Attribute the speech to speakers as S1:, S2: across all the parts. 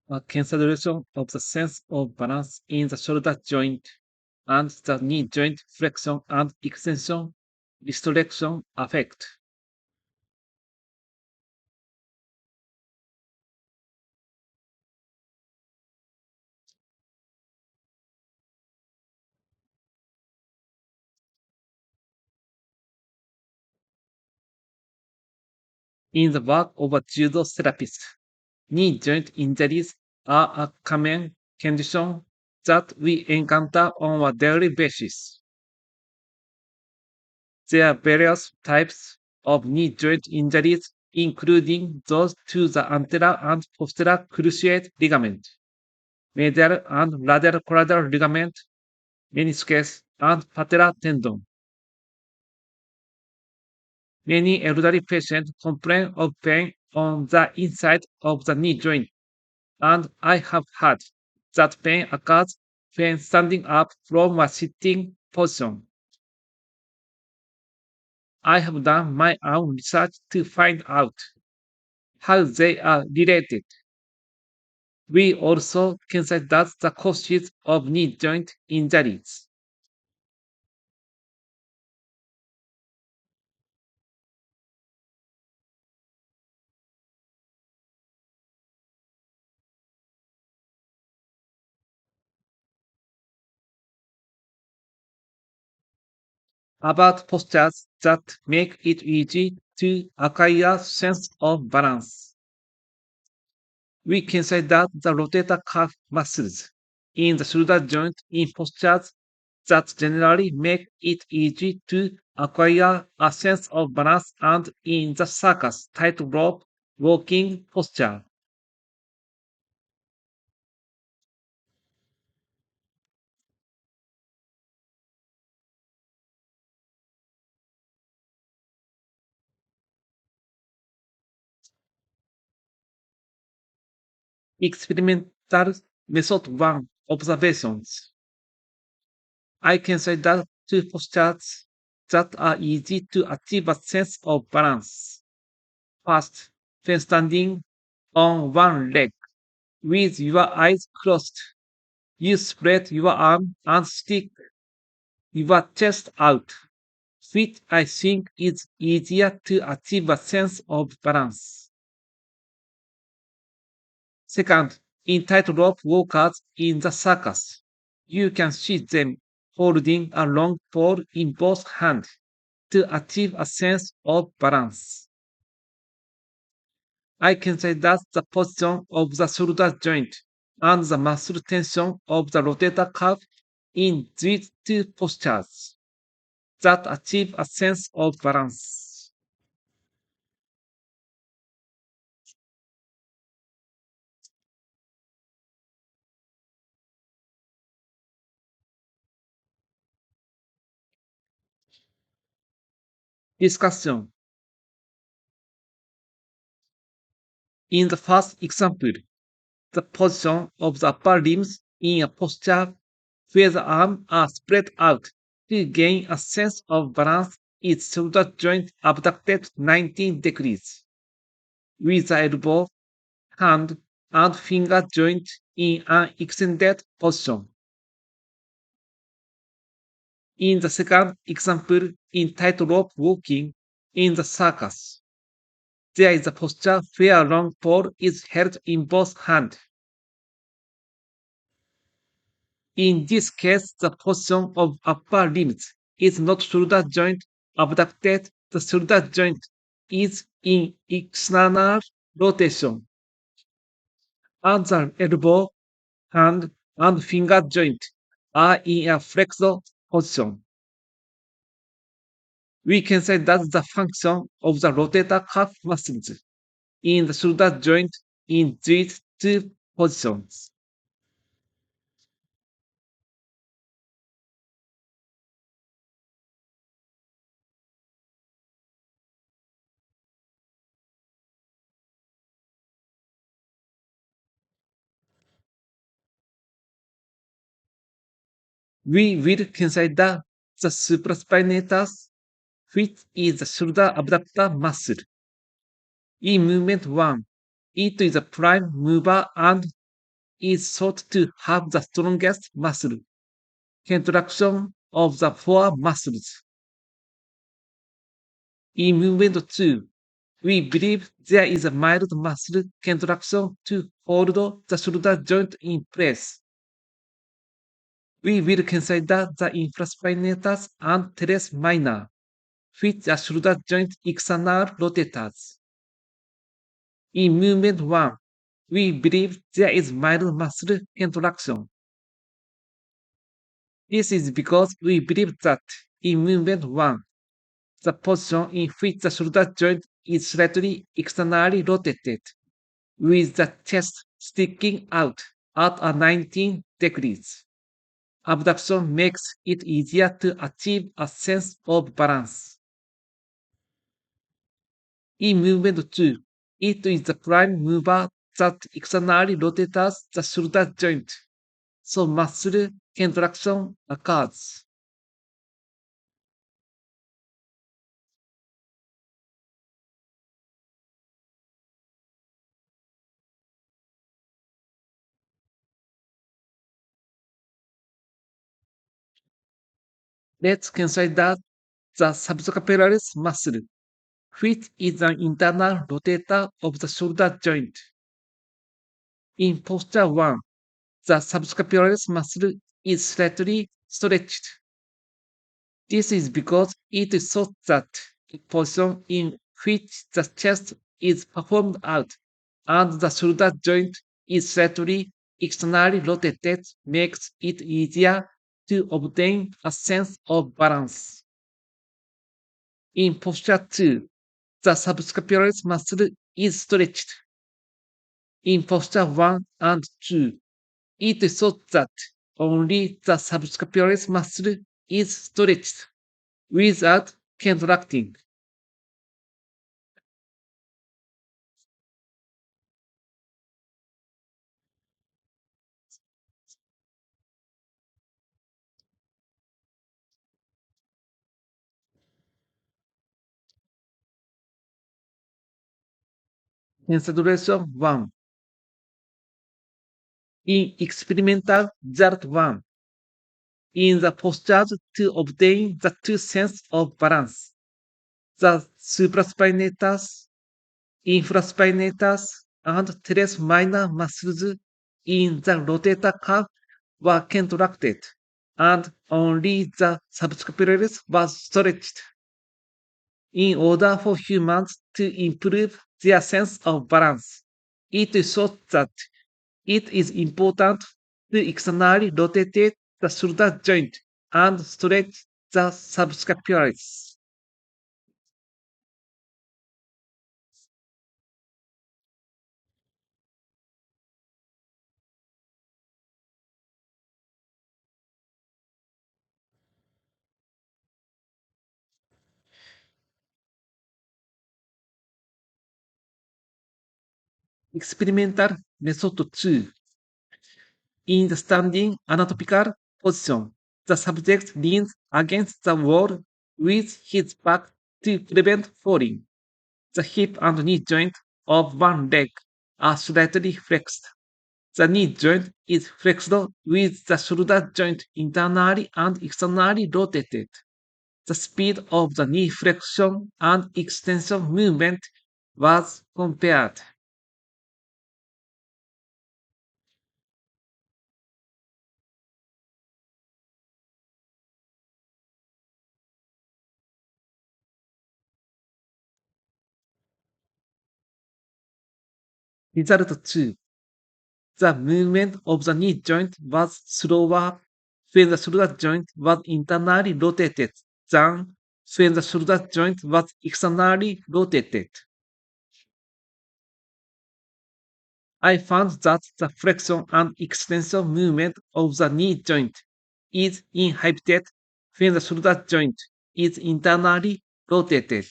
S1: a consideration of the sense of balance in the shoulder joint and the knee joint flexion and extension restriction effect. In the work of a judo therapist, knee joint injuries are a common condition that we encounter on a daily basis. There are various types of knee joint injuries, including those to the anterior and posterior cruciate ligament, medial and lateral collateral ligament, meniscus, and patellar tendon. Many elderly patients complain of pain on the inside of the knee joint, and I have heard that pain occurs when standing up from a sitting position. I have done my own research to find out how they are related. We also consider the causes of knee joint injuries. About postures that make it easy to acquire sense of balance. We consider the rotator cuff muscles in the shoulder joint in postures that generally make it easy to acquire a sense of balance and in the circus tightrope walking posture. Experimental method 1 observations. I consider two postures that are easy to achieve a sense of balance. First, when standing on one leg with your eyes closed, you spread your arm and stick your chest out, which I think is easier to achieve a sense of balance. Second, in tightrope walkers in the circus, you can see them holding a long pole in both hands to achieve a sense of balance. I can say that the position of the shoulder joint and the muscle tension of the rotator cuff in these two postures that achieve a sense of balance. Discussion. In the first example, the position of the upper limbs in a posture where the arms are spread out to gain a sense of balance is shoulder joint abducted 19 degrees, with the elbow, hand, and finger joint in an extended position. In the second example, in tightrope walking in the circus, there is a posture where a long pole is held in both hands. In this case, the position of upper limbs is not shoulder joint abducted. The shoulder joint is in external rotation, and the elbow, hand, and finger joint are in a flexor position. We can say that the function of the rotator cuff muscles in the shoulder joint in these two positions. We will consider the supraspinatus, which is the shoulder abductor muscle. In movement 1, it is a prime mover and is thought to have the strongest muscle contraction of the four muscles. In movement 2, we believe there is a mild muscle contraction to hold the shoulder joint in place. We will consider the infraspinatus and teres minor, which are shoulder joint external rotators. In movement 1, we believe there is mild muscle contraction. This is because we believe that in movement 1, the position in which the shoulder joint is slightly externally rotated, with the chest sticking out at a 19 degrees. Abduction makes it easier to achieve a sense of balance. In movement 2, it is the prime mover that externally rotates the shoulder joint, so muscle contraction occurs. Let's consider the subscapularis muscle, which is an internal rotator of the shoulder joint. In posture 1, the subscapularis muscle is slightly stretched. This is because it is thought that the position in which the chest is performed out and the shoulder joint is slightly externally rotated makes it easier to obtain a sense of balance. In posture 2, the subscapularis muscle is stretched. In posture 1 and 2, it is thought that only the subscapularis muscle is stretched without contracting. Consideration 1. In experimental result 1, in the postures to obtain the two sense of balance, the supraspinatus, infraspinatus, and teres minor muscles in the rotator cuff were contracted, and only the subscapularis was stretched. In order for humans to improve their sense of balance, it is thought that it is important to externally rotate the shoulder joint and stretch the subscapularis. Experimental method 2. In the standing anatomical position, the subject leans against the wall with his back to prevent falling. The hip and knee joint of one leg are slightly flexed. The knee joint is flexed with the shoulder joint internally and externally rotated. The speed of the knee flexion and extension movement was compared. Result 2. The movement of the knee joint was slower when the shoulder joint was internally rotated than when the shoulder joint was externally rotated. I found that the flexion and extension movement of the knee joint is inhibited when the shoulder joint is internally rotated.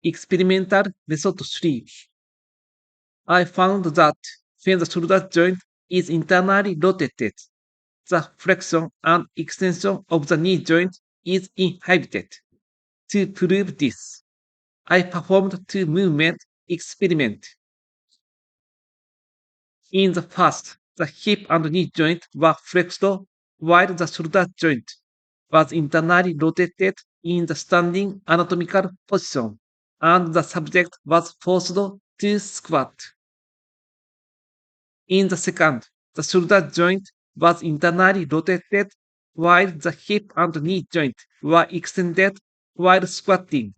S1: Experimental method 3. I found that when the shoulder joint is internally rotated, the flexion and extension of the knee joint is inhibited. To prove this, I performed two movement experiment. In the first, the hip and knee joint were flexed while the shoulder joint was internally rotated in the standing anatomical position, and the subject was forced to squat. In the second, the shoulder joint was internally rotated while the hip and knee joint were extended while squatting,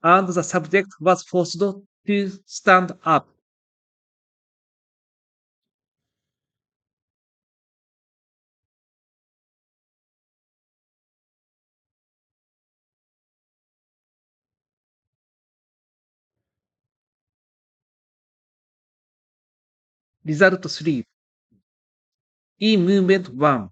S1: and the subject was forced to stand up. Result 3. In movement 1,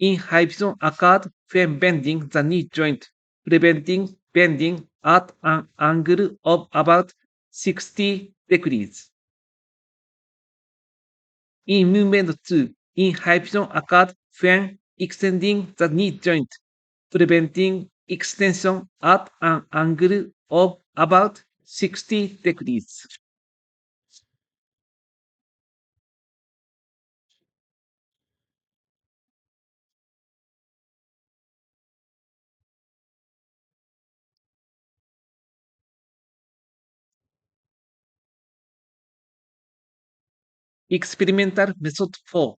S1: inhibition occurred when bending the knee joint, preventing bending at an angle of about 60 degrees. In movement 2, inhibition occurred when extending the knee joint, preventing extension at an angle of about 60 degrees. Experimental method 4.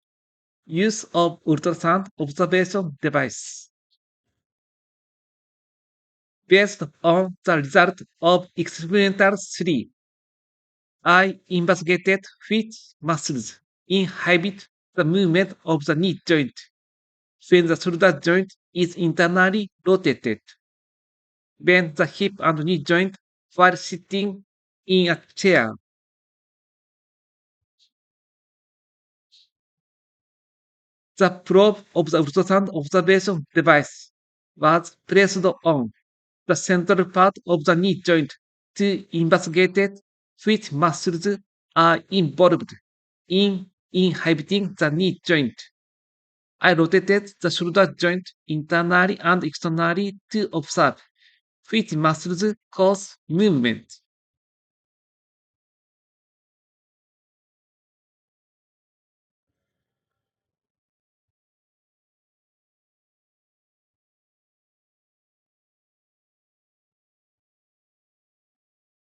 S1: Use of ultrasound observation device. Based on the result of experimental 3, I investigated which muscles inhibit the movement of the knee joint when the shoulder joint is internally rotated. Bend the hip and knee joint while sitting in a chair. The probe of the ultrasound observation device was placed on the central part of the knee joint to investigate which muscles are involved in inhibiting the knee joint. I rotated the shoulder joint internally and externally to observe which muscles cause movement.